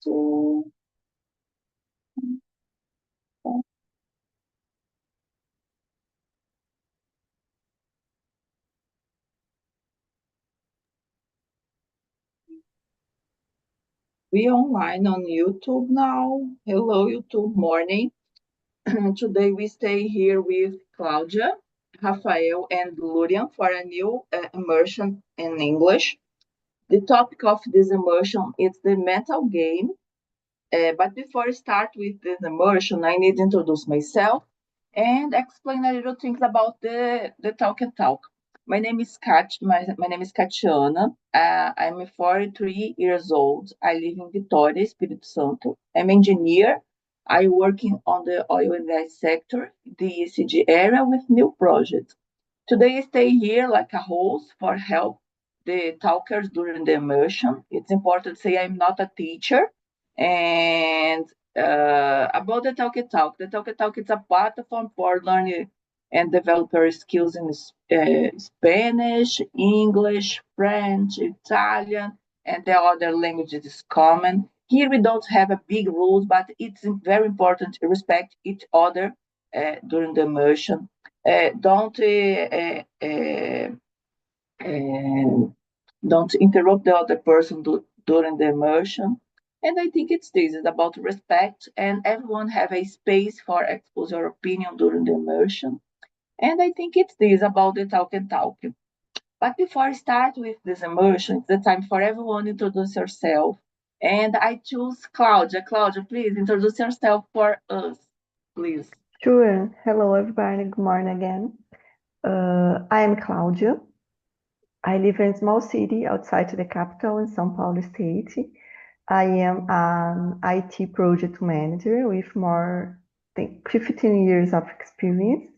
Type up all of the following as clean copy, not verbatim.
to... We online on YouTube now. Hello, YouTube morning. Today we stay here with Claudia, Rafael, and Lurian for a new immersion in English. The topic of this immersion is the mental game. But before I start with this immersion, I need to introduce myself and explain a little things about the talk and talk. My name is my name is Katiana. I'm 43 years old. I live in Vitória, Espírito Santo. I'm engineer. I working on the oil and gas sector, the ECG area with new projects. Today I stay here like a host for help the talkers during the immersion. It's important to say I'm not a teacher. And about the Talk Talk is a platform for learning and developer skills in Spanish, English, French, Italian, and the other languages is common. Here we don't have a big rules, but it's very important to respect each other during the immersion. Don't interrupt the other person during the immersion. And I think it's this, it's about respect and everyone have a space for expose your opinion during the immersion. And I think it's this about the talk and talk. But before I start with this immersion, it's the time for everyone to introduce yourself. And I choose Claudia. Claudia, please introduce yourself for us, please. Sure. Hello, everybody. Good morning again. I am Claudia. I live in a small city outside the capital in São Paulo State. I am an IT project manager with more than 15 years of experience,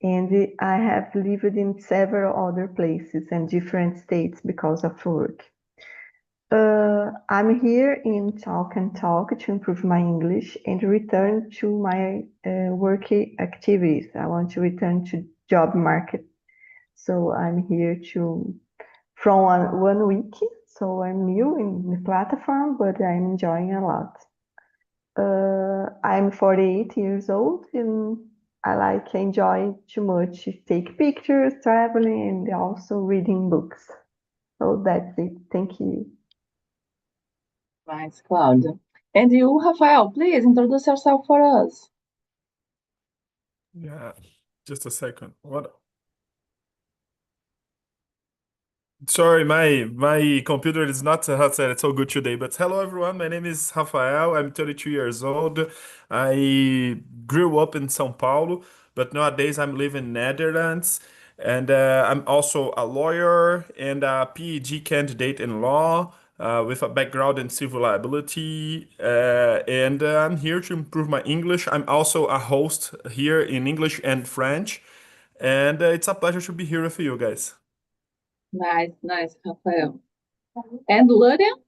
and I have lived in several other places and different states because of work. I'm here in Talk and Talk to improve my English and return to my work activities. I want to return to job market. So I'm here from one week. So I'm new in the platform, but I'm enjoying a lot. I'm 48 years old and I enjoy too much take pictures, traveling, and also reading books. So that's it. Thank you. Nice, Claudia. And you, Rafael, please introduce yourself for us. Yeah, just a second. What? Sorry, my computer is not how to say it's so good today. But hello everyone, my name is Rafael. I'm 32 years old. I grew up in São Paulo, but nowadays I'm living in Netherlands. And I'm also a lawyer and a PhD candidate in law with a background in civil liability. And I'm here to improve my English. I'm also a host here in English and French. And it's a pleasure to be here with you guys. Nice, Rafael. And Lurian?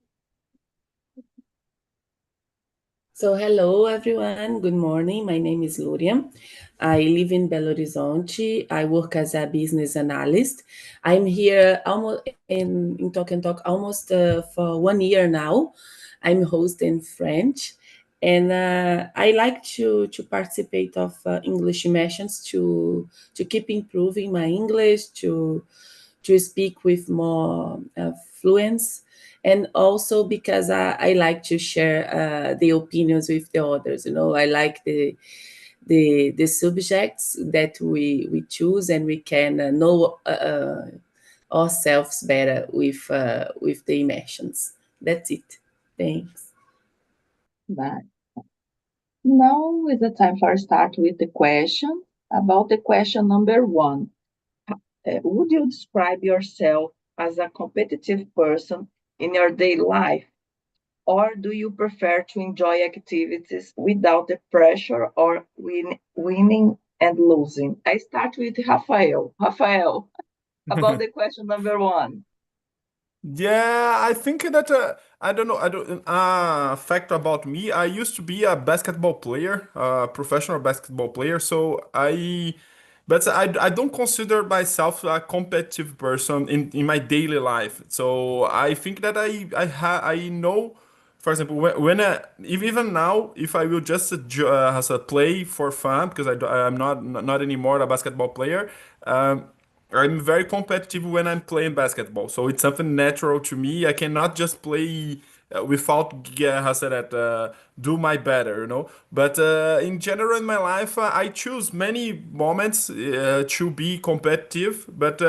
So hello everyone, good morning. My name is Lurian. I live in Belo Horizonte. I work as a business analyst. I'm here almost in Talk and Talk almost for 1 year now. I'm host in French, and I like to participate of English immersions to keep improving my English, to speak with more fluence, and also because I like to share the opinions with the others. You know, I like the subjects that we choose, and we can know ourselves better with the immersions. That's it. Thanks. Nice. Now is the time for start with the question. About the question number 1. Would you describe yourself as a competitive person in your daily life? Or do you prefer to enjoy activities without the pressure or winning and losing? I start with Rafael. Rafael, about the question number 1. Yeah, I think that I don't know. I don't fact about me. I used to be a basketball player, professional basketball player. But I don't consider myself a competitive person in my daily life. So I think that I know for example, even now, if I will just as a play for fun, because I'm not anymore a basketball player. I'm very competitive when I'm playing basketball, so it's something natural to me. I cannot just play without how say that do my better, you know. But in general in my life, I choose many moments to be competitive, but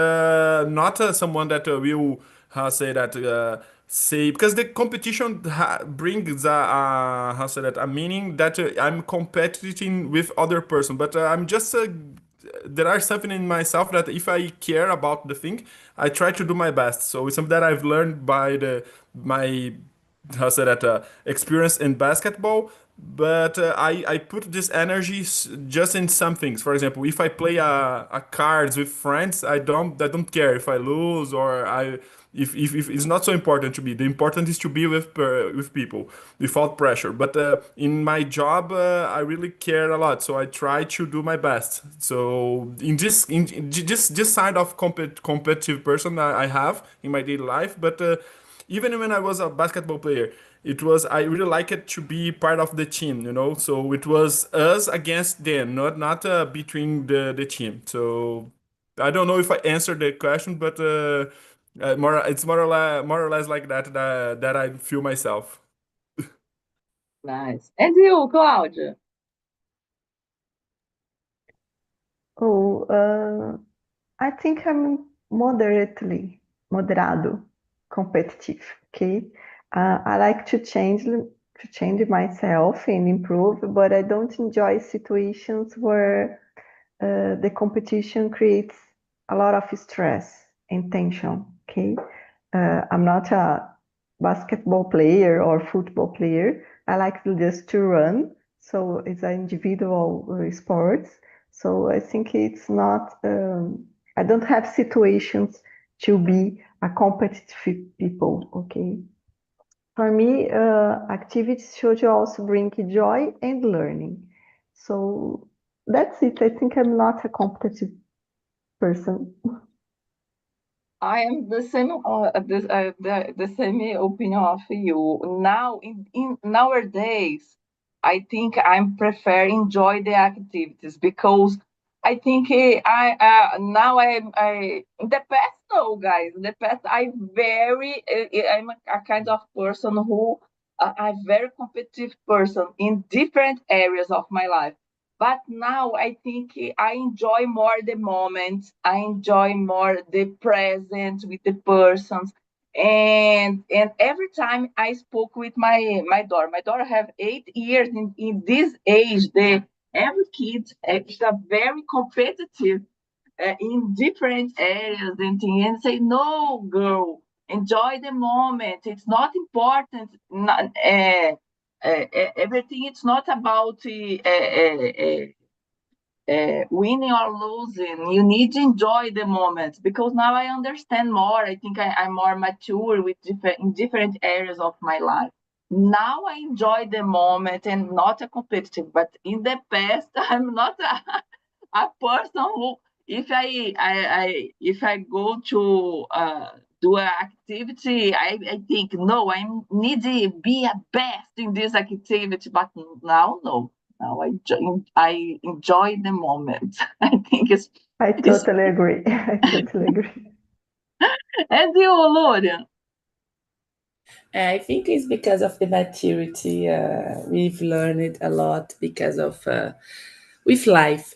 not someone that will how say that say because the competition brings how say that a meaning that I'm competing with other person, but I'm just there are something in myself that if I care about the thing, I try to do my best. So it's something that I've learned by the my how say that experience in basketball. But I put this energy just in some things. For example, if I play a cards with friends, I don't care if I lose or I if it's not so important to be. The important is to be with people without pressure. But in my job, I really care a lot, so I try to do my best. So in this side of competitive person I have in my daily life, but even when I was a basketball player, it was I really like it to be part of the team, you know. So it was us against them, not between the team. So I don't know if I answered the question, but it's more or less like that I feel myself. Nice. And you, Cláudia? Oh, I think I'm moderado, competitive. Okay, I like to change myself and improve, but I don't enjoy situations where the competition creates a lot of stress and tension. Okay, I'm not a basketball player or football player. I like just to run, so it's an individual sports. So I think it's not. I don't have situations to be a competitive people. Okay. For me, activities should also bring joy and learning. So that's it. I think I'm not a competitive person. I am the same the same opinion of you. Now in nowadays, I think I'm prefer enjoy the activities because I think I now I in the past no guys in the past I'm a kind of person who I'm very competitive person in different areas of my life. But now I think I enjoy more the moment. I enjoy more the present with the persons. And every time I spoke with my daughter have 8 years in this age. Every kid is a very competitive in different areas and things, and say, no, girl, enjoy the moment. It's not important. Everything. It's not about winning or losing. You need to enjoy the moment because now I understand more. I think I'm more mature with in different areas of my life. Now I enjoy the moment and not a competitive. But in the past, I'm not a person who, if I go to do an activity, I think no, I need to be a best in this activity. But now, no, now I enjoy the moment. I think I it's totally agree. I totally agree. and you, Lorian. I think it's because of the maturity. We've learned a lot because of with life.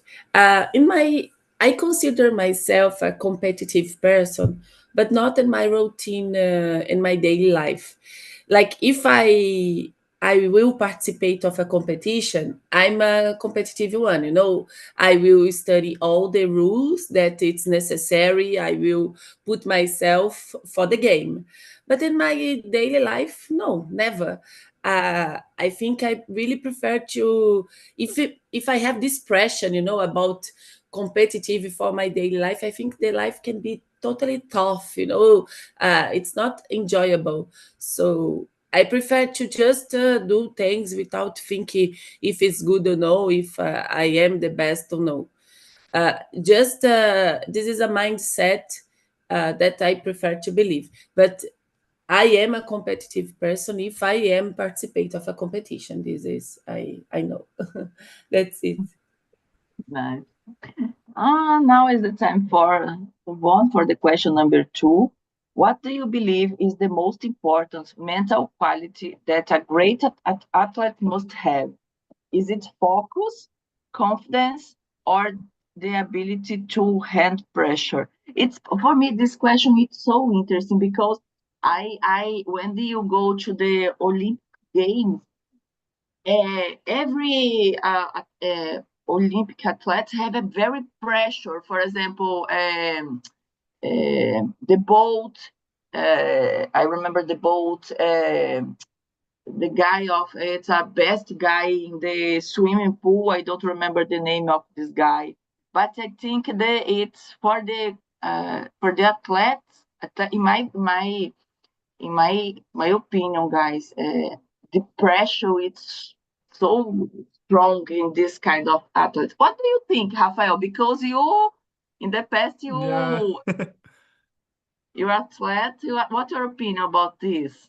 In my, I consider myself a competitive person, but not in my routine in my daily life. Like if I will participate of a competition, I'm a competitive one. You know, I will study all the rules that it's necessary. I will put myself for the game. But in my daily life, no, never. I think I really prefer to if I have this pressure, you know, about competitive for my daily life, I think the life can be totally tough, you know. It's not enjoyable. So I prefer to just do things without thinking if it's good or no, if I am the best or no. Just this is a mindset that I prefer to believe. But I am a competitive person if I am participate of a competition. This is, I know. That's it. Nice. Now is the time for move on for the question number 2. What do you believe is the most important mental quality that a great athlete must have? Is it focus, confidence, or the ability to handle pressure? It's for me. This question is so interesting because I when you go to the Olympic Games, every Olympic athletes have a very pressure. For example, the boat. I remember the boat. The guy of it's a best guy in the swimming pool. I don't remember the name of this guy, but I think that it's for the athletes. In my opinion, guys, the pressure is so strong in this kind of athletes. What do you think, Rafael? Because in the past, Yeah. you're athlete. What's your opinion about this?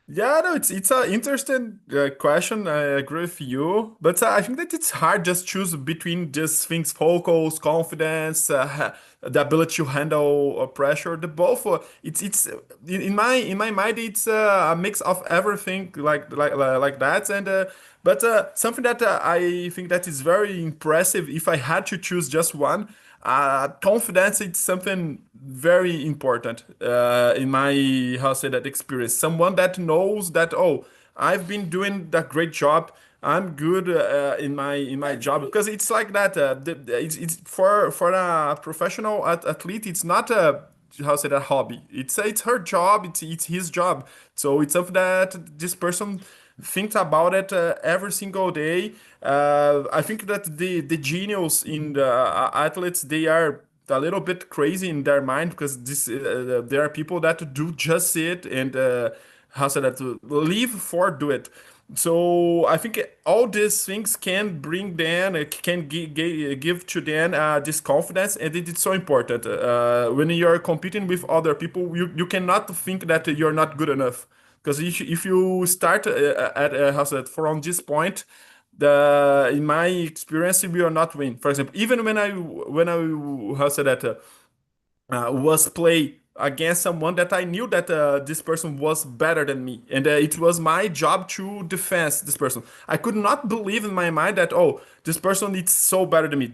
Yeah, no, it's an interesting question. I agree with you, but I think that it's hard just choose between just things: focus, confidence, the ability to handle pressure. The both. It's in my mind, it's a mix of everything like that. And but something that I think that is very impressive. If I had to choose just one, confidence it's something very important in my how to say that experience. Someone that knows that, oh, I've been doing that great job. I'm good in my job, because it's like that. It's for a professional athlete. It's not a how to say that hobby. It's her job. It's his job. So it's something that this person thinks about it every single day. I think that the genius in the athletes, they are a little bit crazy in their mind, because there are people that do just it, and how say that, to live for do it. So I think all these things can bring them, can give to them this confidence, and it is so important. When you are competing with other people, you cannot think that you're not good enough, because if you start at how say that, from this point, in my experience, we are not win. For example, even when I how say that. Was play against someone that I knew that this person was better than me, and it was my job to defend this person. I could not believe in my mind that, oh, this person is so better than me.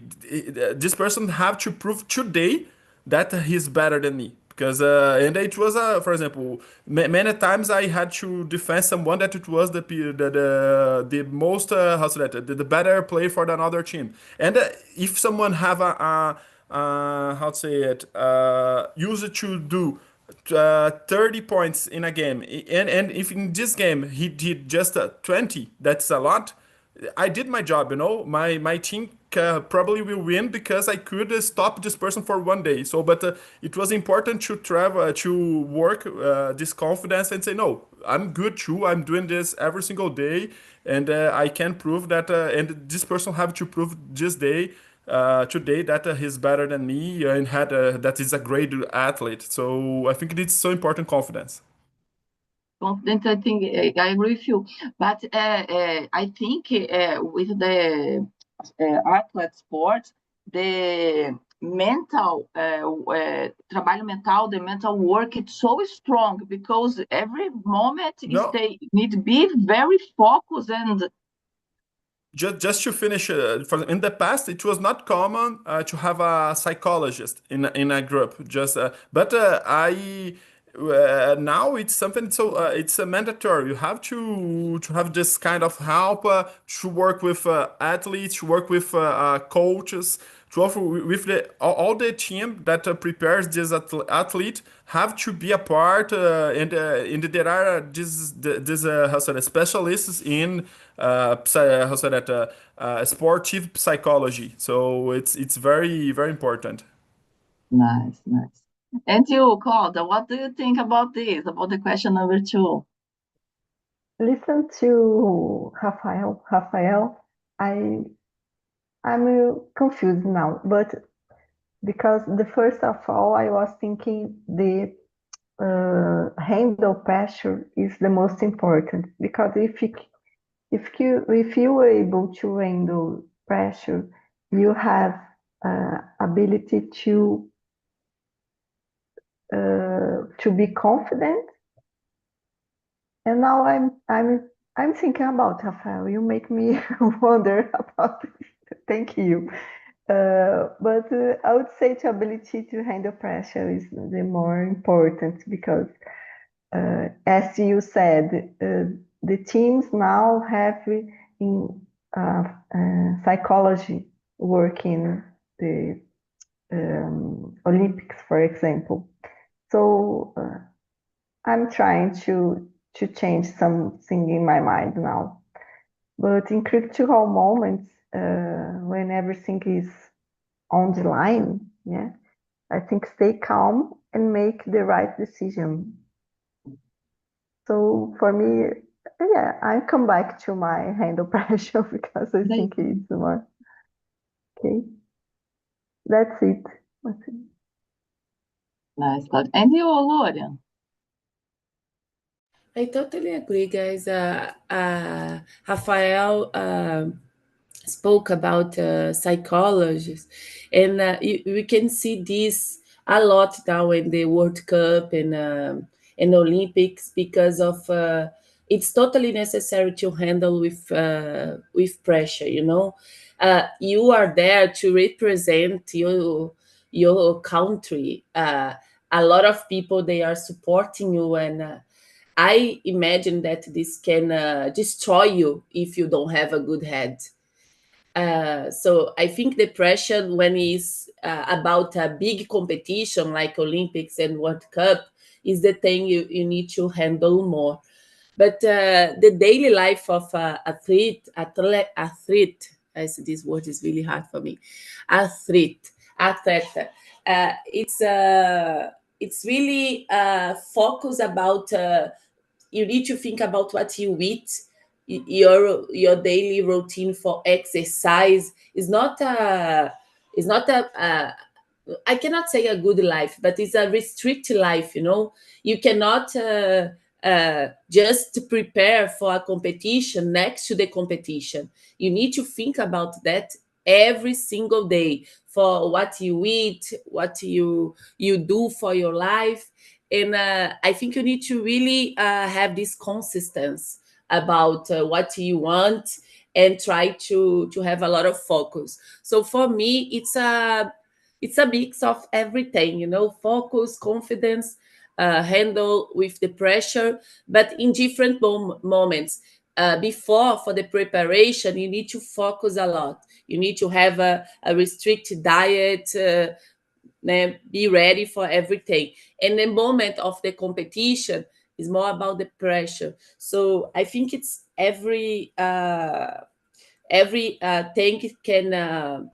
This person have to prove today that he's better than me. Because and it was for example, many times I had to defend someone that it was the most how to say that, the better player for another team. And if someone have how to say it, used to do 30 points in a game, and if in this game he did just 20, that's a lot. I did my job, my team probably will win, because I could stop this person for one day. So but it was important to travel, to work this confidence, and say, no, I'm good too, I'm doing this every single day, and I can prove that, and this person have to prove this day, today, that he's better than me, and that is a great athlete. So I think it's so important, confidence. Confident, I think I agree with you. But I think with the athlete sports, the mental trabalho mental, the mental work, it's so strong, because every moment is No, they need to be very focused and just to finish, in the past, it was not common to have a psychologist in a group. But I now it's something, so it's a mandatory. You have to have this kind of help, to work with athletes, to work with coaches, to offer with all the team that prepares this athlete have to be a part, and there are this how say that, specialists in how say that, sportive psychology. So it's very very important. nice, nice. And you, Claudia, what do you think about this? About the question number 2? Listen to Rafael, I'm confused now, but because the first of all, I was thinking the handle pressure is the most important, because if you are able to handle pressure, you have ability to be confident. And now I'm thinking about, Rafael, you make me wonder about it. Thank you. But I would say the ability to handle pressure is the more important, because as you said, the teams now have in psychology work in the Olympics, for example. So I'm trying to change something in my mind now. But in critical moments, when everything is on the line, yeah, I think stay calm and make the right decision. So for me, yeah, I come back to my handle pressure, because I think it's more okay. That's it. Nice, Claudia. And you, Laura? I totally agree, guys. Rafael spoke about psychologists, and we can see this a lot now in the World Cup and Olympics, because of it's totally necessary to handle with pressure. You know, you are there to represent your country. A lot of people, they are supporting you, and I imagine that this can destroy you if you don't have a good head. So I think the pressure when it's about a big competition like Olympics and World Cup is the thing you need to handle more. But the daily life of athlete, as this word is really hard for me, athlete, it's really focus about. You need to think about what you eat. Your daily routine for exercise is not a I cannot say a good life, but it's a restricted life. You know, you cannot just prepare for a competition next to the competition. You need to think about that every single day, for what you eat, what you do for your life. And I think you need to really have this consistency about what you want, and try to have a lot of focus. So for me, it's a mix of everything, you know, focus, confidence, handle with the pressure, but in different moments. Before, for the preparation, you need to focus a lot. You need to have a restricted diet, be ready for everything. And the moment of the competition is more about the pressure. So I think it's every thing can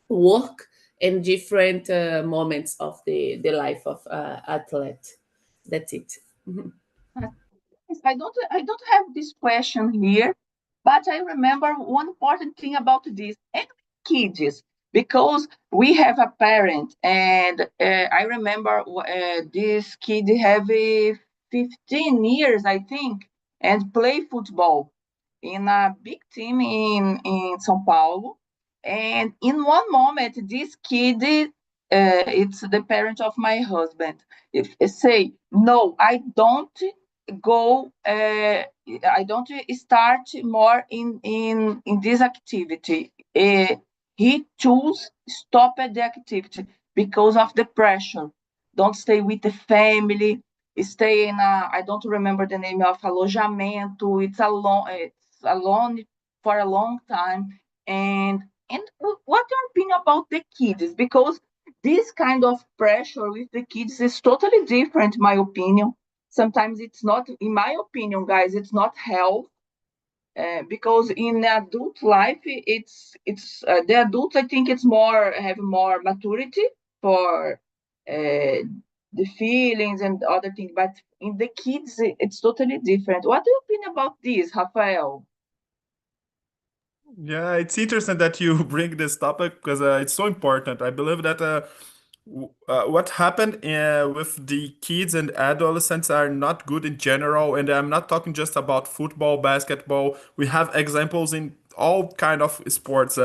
work in different moments of the life of athlete. That's it. Mhm. I don't have this question here, but I remember one important thing about this and kids, because we have a parent, and I remember this kid have 15 years, I think, and play football in a big team in São Paulo. And in one moment, this kid, it's the parent of my husband, if say, no, go I don't start more in this activity. He choose stop at the activity because of the pressure. Don't stay with the family, stay in a, I don't remember the name of alojamento. It's alone for a long time. And what your opinion about the kids, because this kind of pressure with the kids is totally different, in my opinion. Sometimes it's not, in my opinion, guys, it's not health, because in adult life, it's the adults, I think it's more, have more maturity for the feelings and other things, but in the kids, it's totally different. What do you think about this, Rafael? Yeah, it's interesting that you bring this topic, because it's so important. I believe that what happened with the kids and adolescents are not good in general, and I'm not talking just about football, basketball. We have examples in all kind of sports.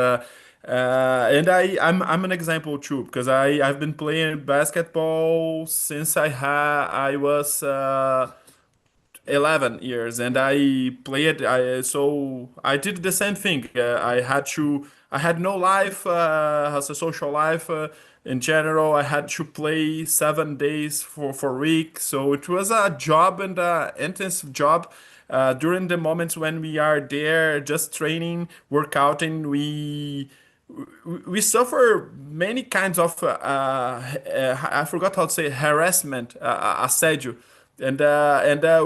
And I'm an example too because I've been playing basketball since I was 11 years, and I played. So I did the same thing. I had no life as a social life. In general, I had to play 7 days for a week. So it was a job and a intensive job. During the moments when we are there, just training, workouting, we suffer many kinds of I forgot how to say harassment, assédio, and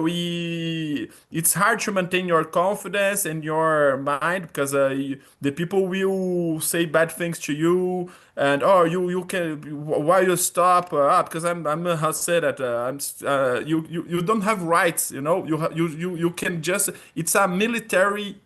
we it's hard to maintain your confidence and your mind because the people will say bad things to you, and oh, you can, why you stop, because I'm how to say that, you don't have rights, you can just, it's a military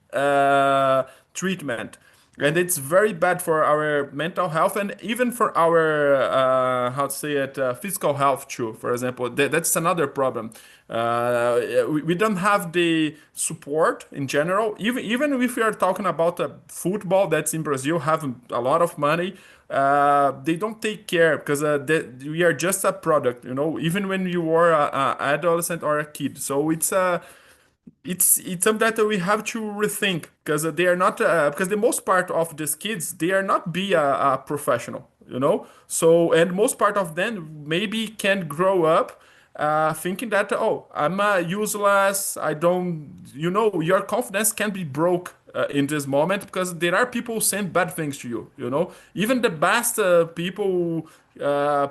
treatment, and it's very bad for our mental health and even for our how to say it, physical health too. For example, that's another problem. We don't have the support in general. Even if we are talking about football, that's in Brazil, have a lot of money. They don't take care because we are just a product, even when you are a adolescent or a kid. So it's something that we have to rethink because they are not because the most part of these kids, they are not be a professional, so, and most part of them maybe can grow up thinking that, oh, I'm useless, I don't, your confidence can be broke in this moment because there are people saying bad things to you, even the best people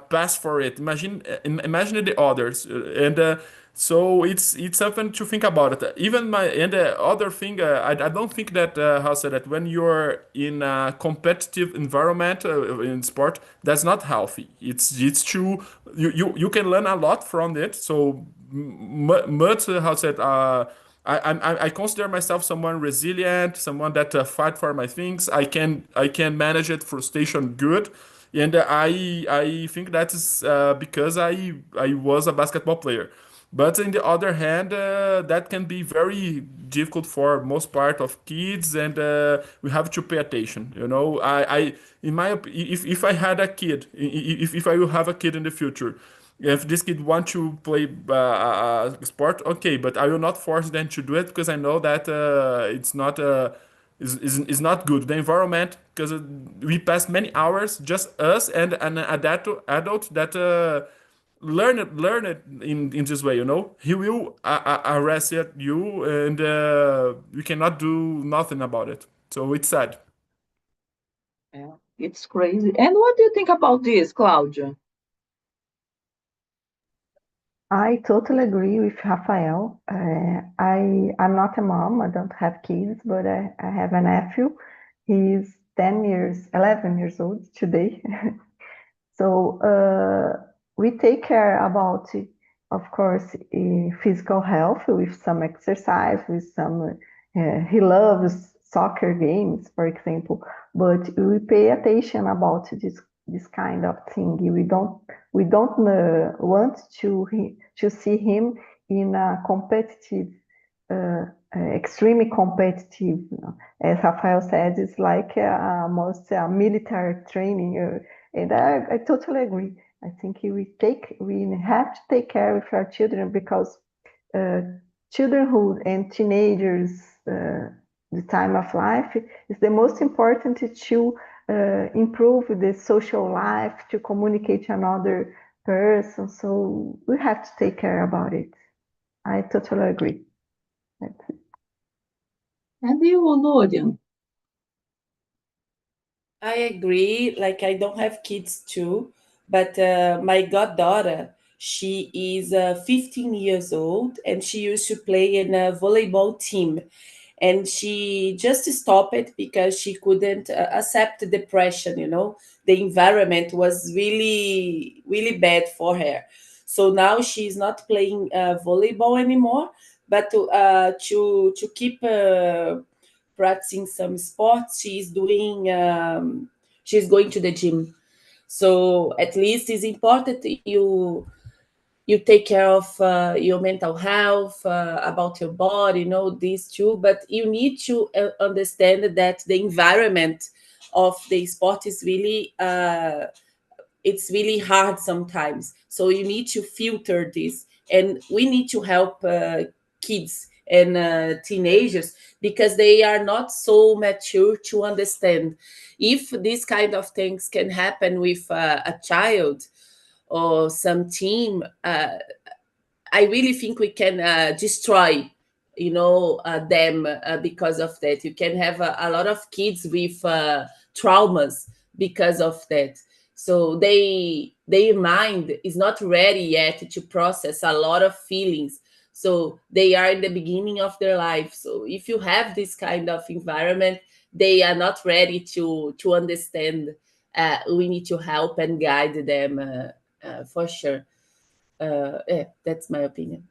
pass for it. Imagine the others, and so it's something to think about it. Even my and the other thing, I don't think that how to say that when you're in a competitive environment in sport, that's not healthy. It's true. You can learn a lot from it. So much how to say it, I consider myself someone resilient, someone that fight for my things. I can manage it frustration good, and I think that is because I was a basketball player. But in the other hand, that can be very difficult for most part of kids, and we have to pay attention. In my if I had a kid, if I will have a kid in the future, if this kid want to play sport, okay, but I will not force them to do it because I know that it's not is not good. The environment, because we pass many hours, just us and an adult that learn it in this way. He will arrest you, and we cannot do nothing about it. So it's sad. Yeah, it's crazy. And what do you think about this, Claudia? I totally agree with Rafael. I'm not a mom. I don't have kids, but I have a nephew. He's 11 years old today. So we take care about, of course, physical health with some exercise, with some. He loves soccer games, for example, but we pay attention about this kind of thing. We don't want to see him in a competitive, extremely competitive. As Rafael said, it's like almost a military training. And I totally agree. I think we have to take care of our children because childrenhood and teenagers, the time of life, is the most important to improve the social life, to communicate to another person. So we have to take care about it. I totally agree. That's it. And you, Lorian? I agree. Like, I don't have kids too, but my goddaughter, she is 15 years old and she used to play in a volleyball team. And she just stopped it because she couldn't accept the pressure, The environment was really, really bad for her. So now she's not playing volleyball anymore, but to keep practicing some sports, she's going to the gym. So at least it's important you take care of your mental health, about your body, these two, but you need to understand that the environment of the sport is really it's really hard sometimes. So you need to filter this, and we need to help kids and teenagers, because they are not so mature to understand if these kind of things can happen with a child or some team. I really think we can destroy, them because of that. You can have a lot of kids with traumas because of that. So their mind is not ready yet to process a lot of feelings. So they are in the beginning of their life. So if you have this kind of environment, they are not ready to understand. We need to help and guide them for sure. Yeah, that's my opinion.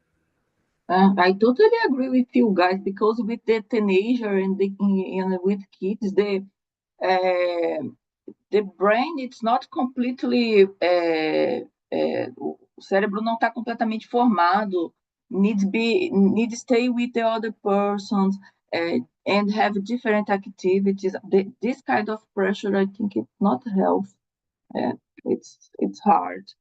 I totally agree with you guys, because with the teenager and with kids, the brain, it's not completely, o cérebro não está completamente formado, need stay with the other persons, and have different activities. This kind of pressure, I think it's not healthy. It's hard.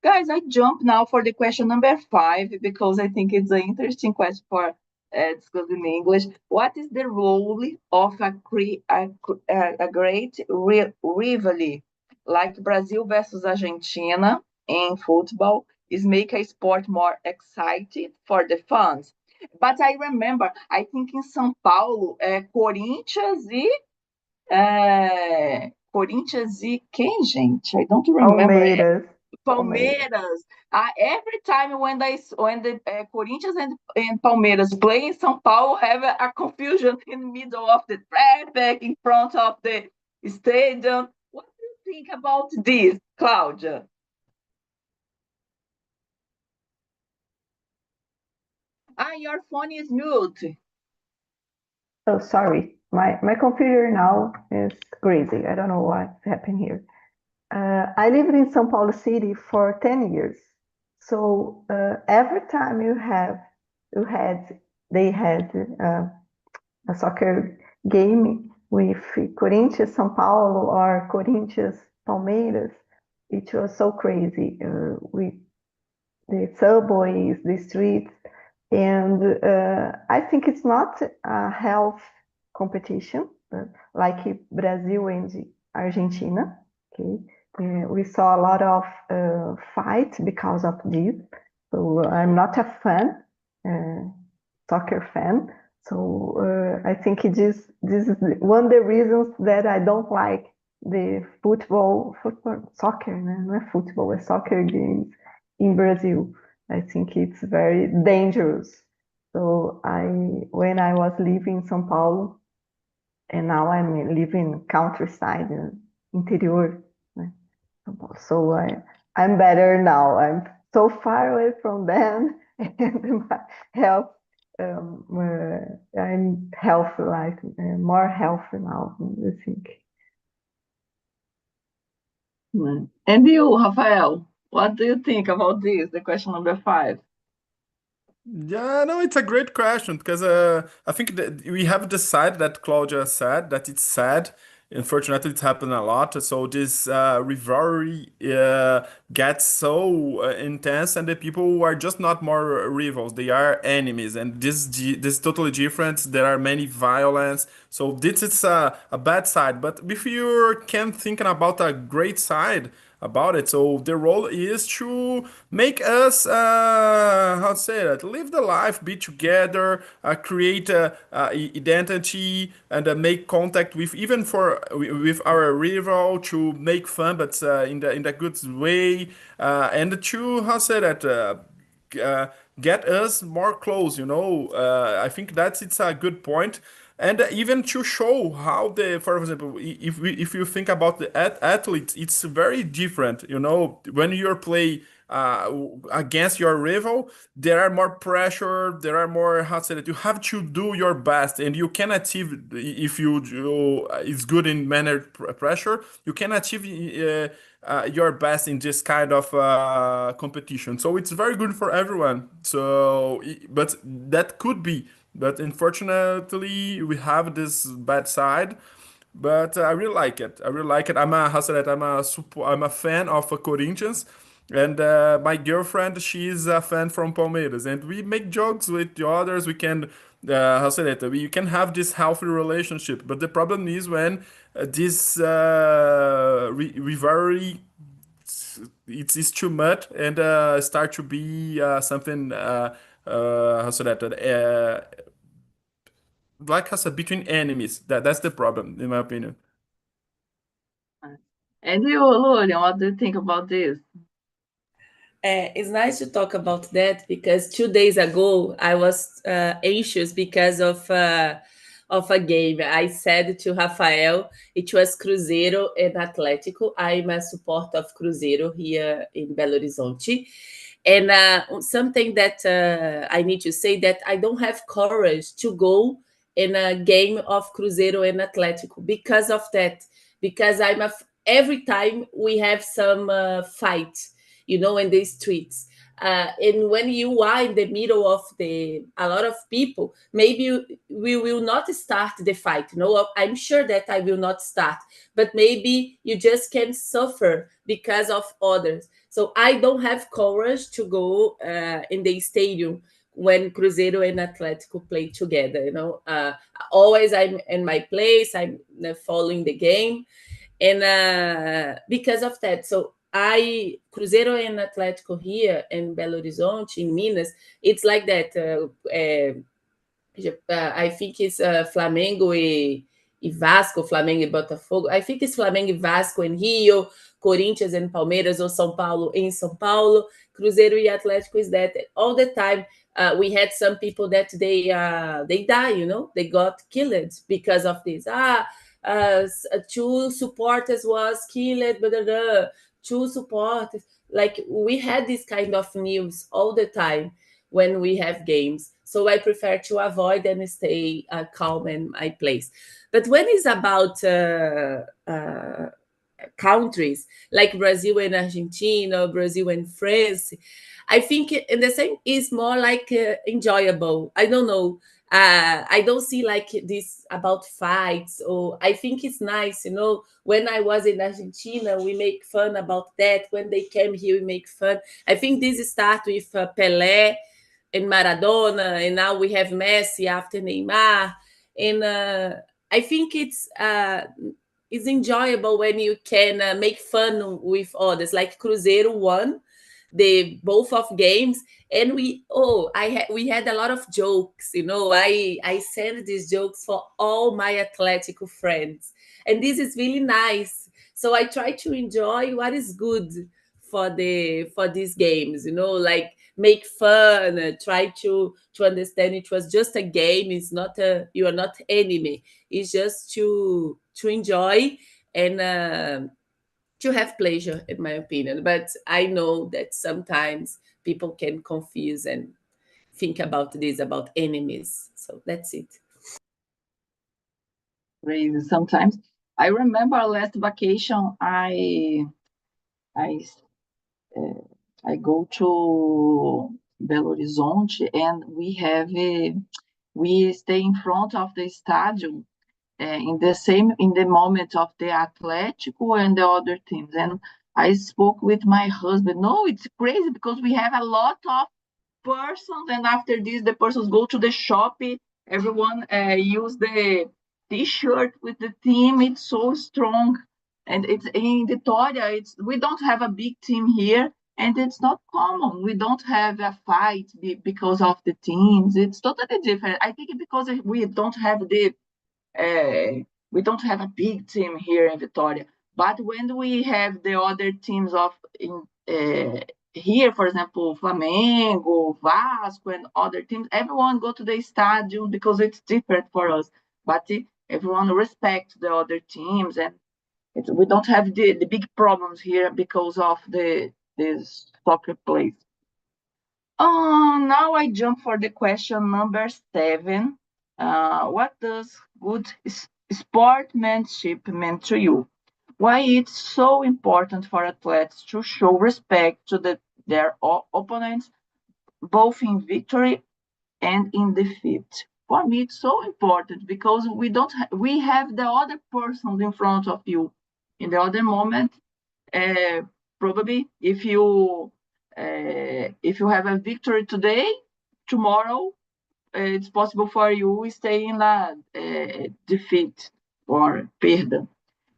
Guys, I jump now for the question number 5, because I think it's an interesting question for discussing in English. What is the role of a great rivalry, like Brazil versus Argentina in football, is make a sport more exciting for the fans? But I remember, I think in São Paulo, Corinthians e quem, gente? I don't remember. Palmeiras. Every time when the Corinthians and Palmeiras play in São Paulo, have a confusion in the middle of the traffic, in front of the stadium. What do you think about this, Claudia? Your phone is mute. Oh, sorry. My computer now is crazy. I don't know what's happening here. I lived in São Paulo City for 10 years. So every time they had a soccer game with Corinthians São Paulo or Corinthians Palmeiras, it was so crazy with the subways, the streets, and I think it's not a health competition like Brazil and Argentina. Okay. We saw a lot of fight because of this. So I'm not a soccer fan. So I think this is one of the reasons that I don't like the soccer, not football, soccer games in Brazil. I think it's very dangerous. So when I was living in São Paulo, and now I'm living countryside, interior. So I'm better now. I'm so far away from them, and my health, I'm healthy, like more healthy now, I think. And you, Rafael, what do you think about this, the question number 5? Yeah, no, it's a great question, because I think that we have decided that Claudia said that it's sad. Unfortunately, it's happened a lot. So this rivalry gets so intense, and the people are just not more rivals; they are enemies, and this is totally different. There are many violence. So this is a bad side. But if you can thinking about a great side about it. So the role is to make us, how to say that, live the life, be together, create identity, and make contact with even with our rival, to make fun, but in the good way, and to, how to say that. Uh, get us more close. I think it's a good point. and even to show how for example, if you think about the athletes, it's very different. You know, when you're play against your rival, there are more pressure, there are more, how to say that, you have to do your best, and you can achieve, if you is good in managed pressure, you can achieve your best in this kind of competition. So it's very good for everyone. So, but that could be, but unfortunately, we have this bad side. But I really like it. I really like it. I'm a, how say that? I'm a fan of Corinthians, and my girlfriend, she's a fan from Palmeiras, and we make jokes with the others. We can, how say that? We can have this healthy relationship. But the problem is when this rivalry, it's too much, and start to be something, how say that? Like I said, between enemies. That's the problem, in my opinion. And you, Lurian, what do you think about this? It's nice to talk about that because 2 days ago I was anxious because of a game. I said to Rafael it was Cruzeiro and Atlético. I'm a supporter of Cruzeiro here in Belo Horizonte. And something that I need to say that I don't have courage to go in a game of Cruzeiro and Atlético because of that. Because every time we have some fight, in the streets. And when you are in the middle of a lot of people, maybe we will not start the fight. I'm sure that I will not start, but maybe you just can suffer because of others. So I don't have courage to go in the stadium when Cruzeiro and Atlético play together. Always I'm in my place. I'm following the game, and because of that, so Cruzeiro and Atlético here in Belo Horizonte, in Minas, it's like that. I think it's Flamengo e Vasco, Flamengo e Botafogo. I think it's Flamengo e Vasco in Rio, Corinthians and Palmeiras, or São Paulo in São Paulo. Cruzeiro e Atlético is that all the time. We had some people that they die, they got killed because of this. Two supporters was killed, blah, blah, blah. Two supporters. Like we had this kind of news all the time when we have games. So I prefer to avoid and stay calm in my place. But when it's about countries like Brazil and Argentina, Brazil and France, I think in the same is more like enjoyable. I don't know. I don't see like this about fights, or I think it's nice, when I was in Argentina, we make fun about that. When they came here, we make fun. I think this start with Pelé and Maradona, and now we have Messi after Neymar. And I think it's enjoyable when you can make fun with others, like Cruzeiro won the both of games, and we had a lot of jokes. I send these jokes for all my Atlético friends, and this is really nice. So I try to enjoy what is good for these games, like make fun, try to understand it was just a game. It's not you are not enemy. It's just to enjoy and to have pleasure, in my opinion. But I know that sometimes people can confuse and think about this about enemies. So that's it. Crazy sometimes. I remember last vacation, I go to Belo Horizonte, and we stay in front of the stadium in the moment of the Atlético and the other teams. And I spoke with my husband. No, it's crazy because we have a lot of persons, and after this, the persons go to the shop. Everyone use the T-shirt with the team. It's so strong, and it's in Vitória. We don't have a big team here, and it's not common. We don't have a fight because of the teams. It's totally different. I think because we don't have a big team here in Vitória. But when we have the other teams here, for example, Flamengo, Vasco, and other teams, everyone go to the stadium because it's different for us. but everyone respects the other teams, and we don't have the big problems here because of this soccer place. Now I jump for the question number 7. What does good sportsmanship mean to you? Why it's so important for athletes to show respect to their opponents, both in victory and in defeat? For me, it's so important because we have the other person in front of you. In the other moment, probably if you have a victory today, tomorrow it's possible for you stay in defeat or perda.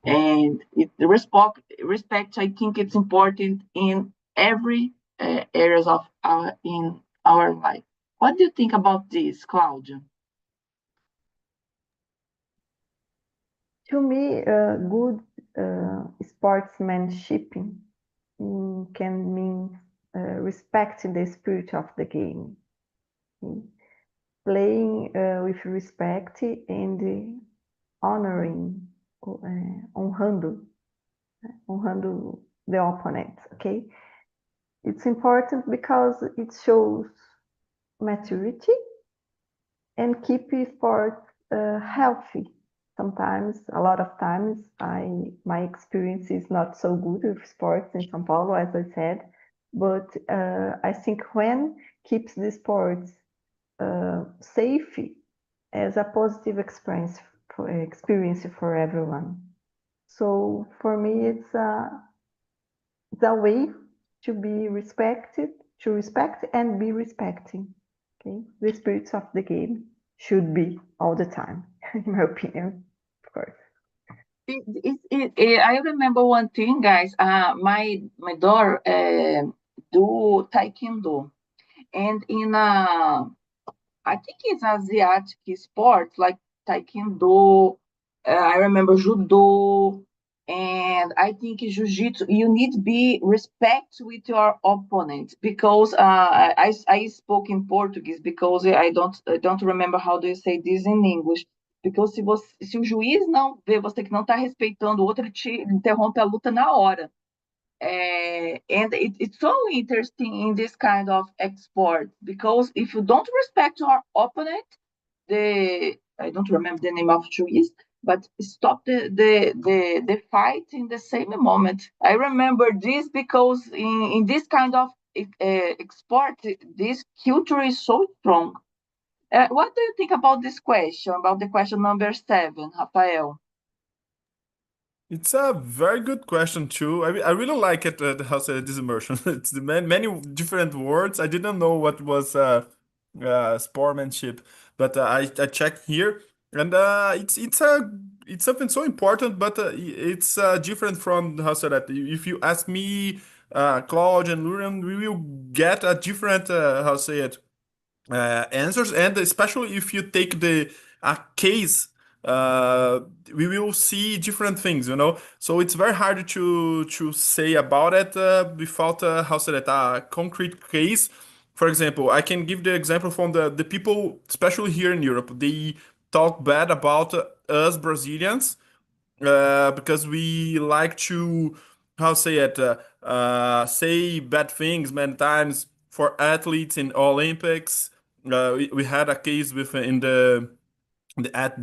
And the respect, I think it's important in every areas of in our life. What do you think about this, Claudia? To me, good sportsmanship can mean respecting the spirit of the game. Playing with respect and honoring, honrando the opponent, okay? It's important because it shows maturity and keep sport healthy. Sometimes, a lot of times, my experience is not so good with sports in São Paulo, as I said, but I think when keeps the sports safe as a positive experience for everyone. So for me, it's a way to be respected, to respect and be respecting. Okay, the spirits of the game should be all the time, in my opinion, of course. I remember one thing, guys. My daughter do taekwondo, and in I think it's Asiatic sports like taekwondo. I remember judo, and I think jiu-jitsu. You need to be respect with your opponent because I spoke in Portuguese because I don't remember how do you say this in English. Because se o juiz não vê você que não está respeitando o outro, ele te interrompe a luta na hora. And it's so interesting in this kind of export because if you don't respect your opponent, I don't remember the name of juiz, but stop the fight in the same moment. I remember this because in this kind of export, this culture is so strong. What do you think about this question, about the question number 7, Rafael? It's a very good question too. I really like it. How to say this immersion. It's the many different words. I didn't know what was sportsmanship, but I checked here, and it's something so important. But it's different from how to say that. If you ask me, Claude and Lurian, we will get a different how to say it answers, and especially if you take the a case, uh, we will see different things, you know. So it's very hard to say about it without how say that a concrete case. For example, I can give the example from the people, especially here in Europe. They talk bad about us Brazilians because we like to how say it say bad things many times for athletes in Olympics. We had a case with in the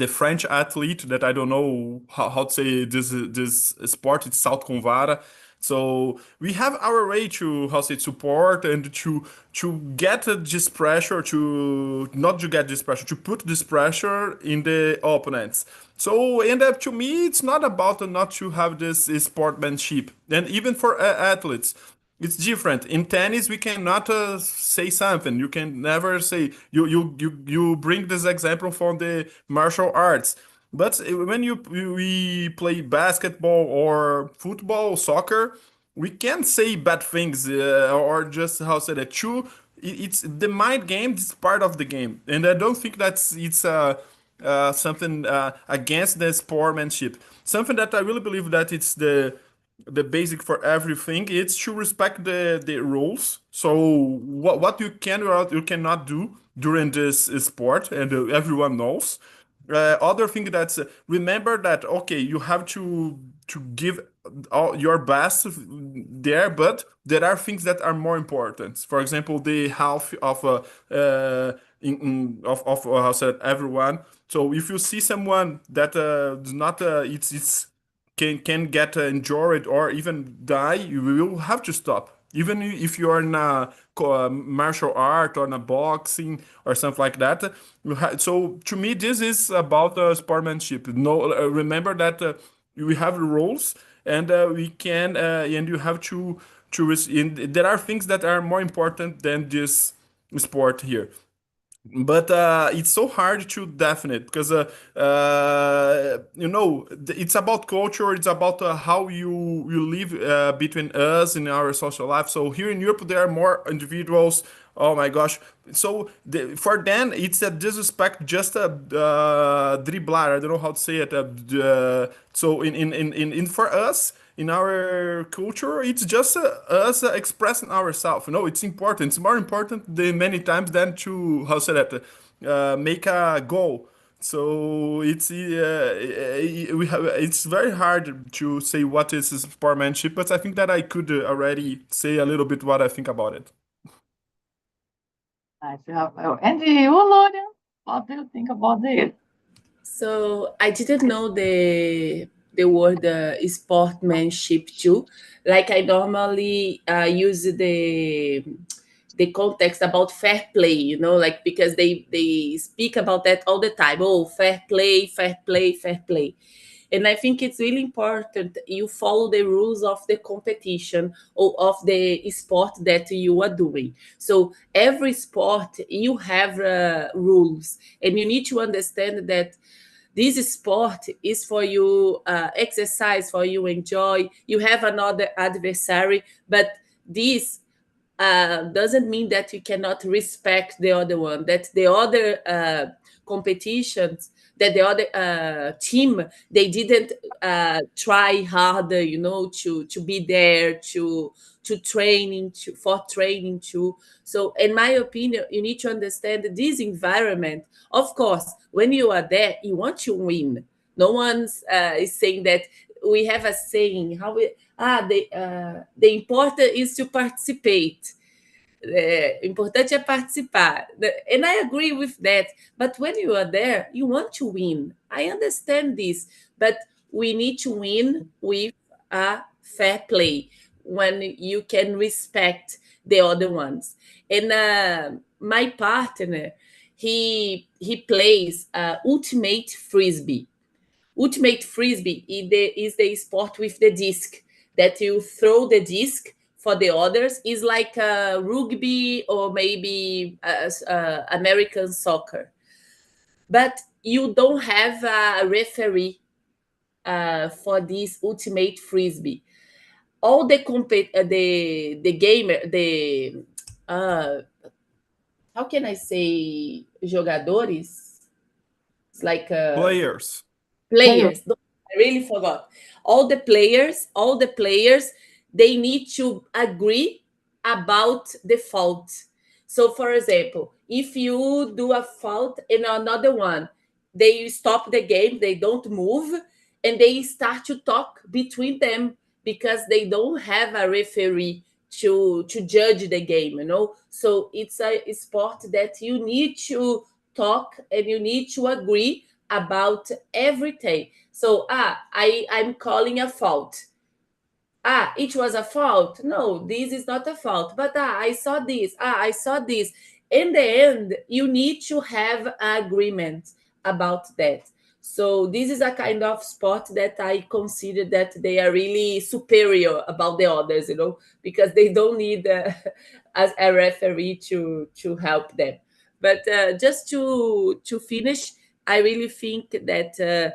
French athlete that I don't know how to say this sport. It's Salto com vara. So we have our way to how say support and to get this pressure to not to get this pressure to put this pressure in the opponents. So and to me, it's not about not to have this sportsmanship, and even for athletes. It's different. In tennis, we cannot say something. You can never say you bring this example from the martial arts. But when we play basketball or football, soccer, we can't say bad things or just how say that. True, it's the mind game. It's part of the game, and I don't think it's something against the sportsmanship. Something that I really believe that it's the basic for everything is to respect the rules. So what you can or you cannot do during this sport, and everyone knows. other thing that's remember that okay, you have to give all your best there, but there are things that are more important. For example, the health of how said everyone. So if you see someone that does not it's can get injured or even die, you will have to stop. Even if you are in a martial art or in a boxing or something like that. So to me, this is about sportsmanship. No, remember that we have rules and we can and you have there are things that are more important than this sport here, but it's so hard to definite because it's about culture, it's about how you live between us in our social life. So here in Europe there are more individuals. Oh my gosh. So for them it's a disrespect, just a dribblar, I don't know how to say it, so in for us in our culture, it's just us expressing ourselves. You know, it's important. It's more important than many times than to how say that make a goal. So it's very hard to say what is sportsmanship, but I think that I could already say a little bit what I think about it. Nice, Rafael. And you, Lorian, what do you think about this? So I didn't know the word sportsmanship too. Like I normally use the context about fair play, you know, like because they speak about that all the time. Oh, fair play, fair play, fair play. And I think it's really important you follow the rules of the competition or of the sport that you are doing. So every sport you have rules, and you need to understand that this sport is for you exercise, for you enjoy. You have another adversary, but this doesn't mean that you cannot respect the other one, that the other competitions, that the other team, they didn't try harder, you know, to be there, to training, for training too. So in my opinion, you need to understand this environment. Of course, when you are there, you want to win. No one's is saying that. We have a saying, how we the important is to participate. Importante é participar. And I agree with that. But when you are there, you want to win. I understand this. But we need to win with a fair play, when you can respect the other ones. And my partner, he plays ultimate frisbee. Ultimate frisbee is the sport with the disc, that you throw the disc for the others. Is like rugby or maybe American soccer, but you don't have a referee for this ultimate frisbee. All the the gamer, the how can I say jogadores? It's like Players. players. I really forgot. All the players, they need to agree about the fault. So, for example, if you do a fault in another one, they stop the game, they don't move, and they start to talk between them because they don't have a referee to judge the game, you know. So it's a sport that you need to talk and you need to agree about everything. So I'm calling a fault. It was a fault. No, this is not a fault. But I saw this. I saw this. In the end, you need to have agreement about that. So this is a kind of sport that I consider that they are really superior about the others, you know, because they don't need as a referee to help them. But just to finish, I really think that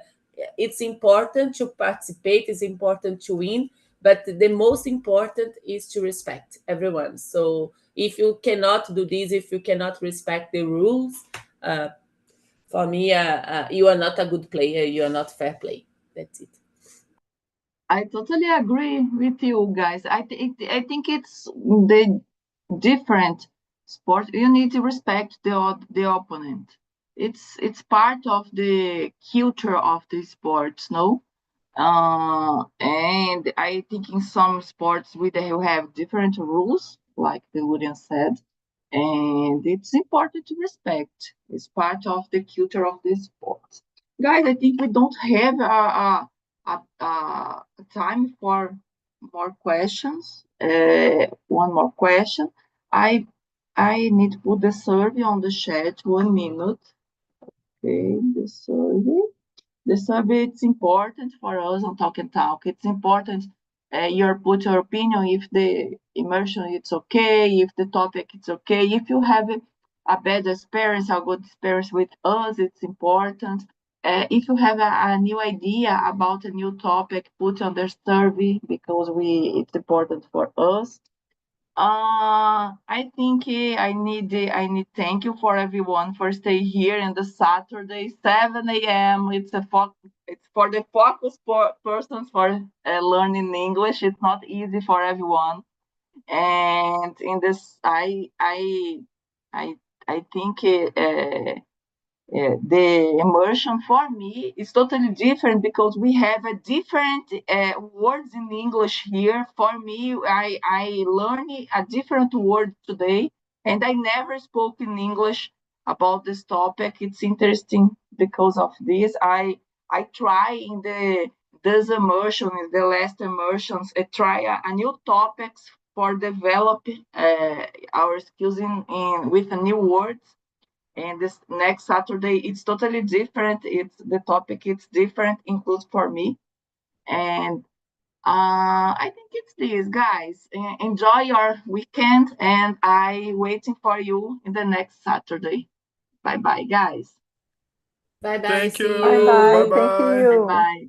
it's important to participate. It's important to win, but the most important is to respect everyone. So if you cannot do this, if you cannot respect the rules, for me, you are not a good player. You are not fair play. That's it. I totally agree with you guys. I think it's the different sport. You need to respect the opponent. it's part of the culture of the sports, no? And I think in some sports we have different rules, like the Lurian said, and it's important to respect. It's part of the culture of the sports. Guys, I think we don't have a time for more questions. One more question. I need to put the survey on the chat. 1 minute. Okay, the survey. The survey, it's important for us on Talk and Talk. It's important you put your opinion if the immersion it's okay, if the topic it's okay. If you have a bad experience, a good experience with us, it's important. If you have a new idea about a new topic, put on the survey because it's important for us. I think I need thank you for everyone for stay here in the Saturday 7 a.m. It's for the focus persons for learning English. It's not easy for everyone, and in this I think the immersion for me is totally different because we have a different words in English here. For me, I learned a different word today, and I never spoke in English about this topic. It's interesting because of this. I try in this immersion, in the last immersions, I try a new topics for develop our skills in with new words, and this next Saturday it's totally different. It's the topic, it's different, includes for me. And I think it's this, guys. Enjoy your weekend, and I waiting for you in the next Saturday. Bye bye, guys. Bye bye. Thank See you. you. Bye bye. Thank Bye-bye. you. Bye.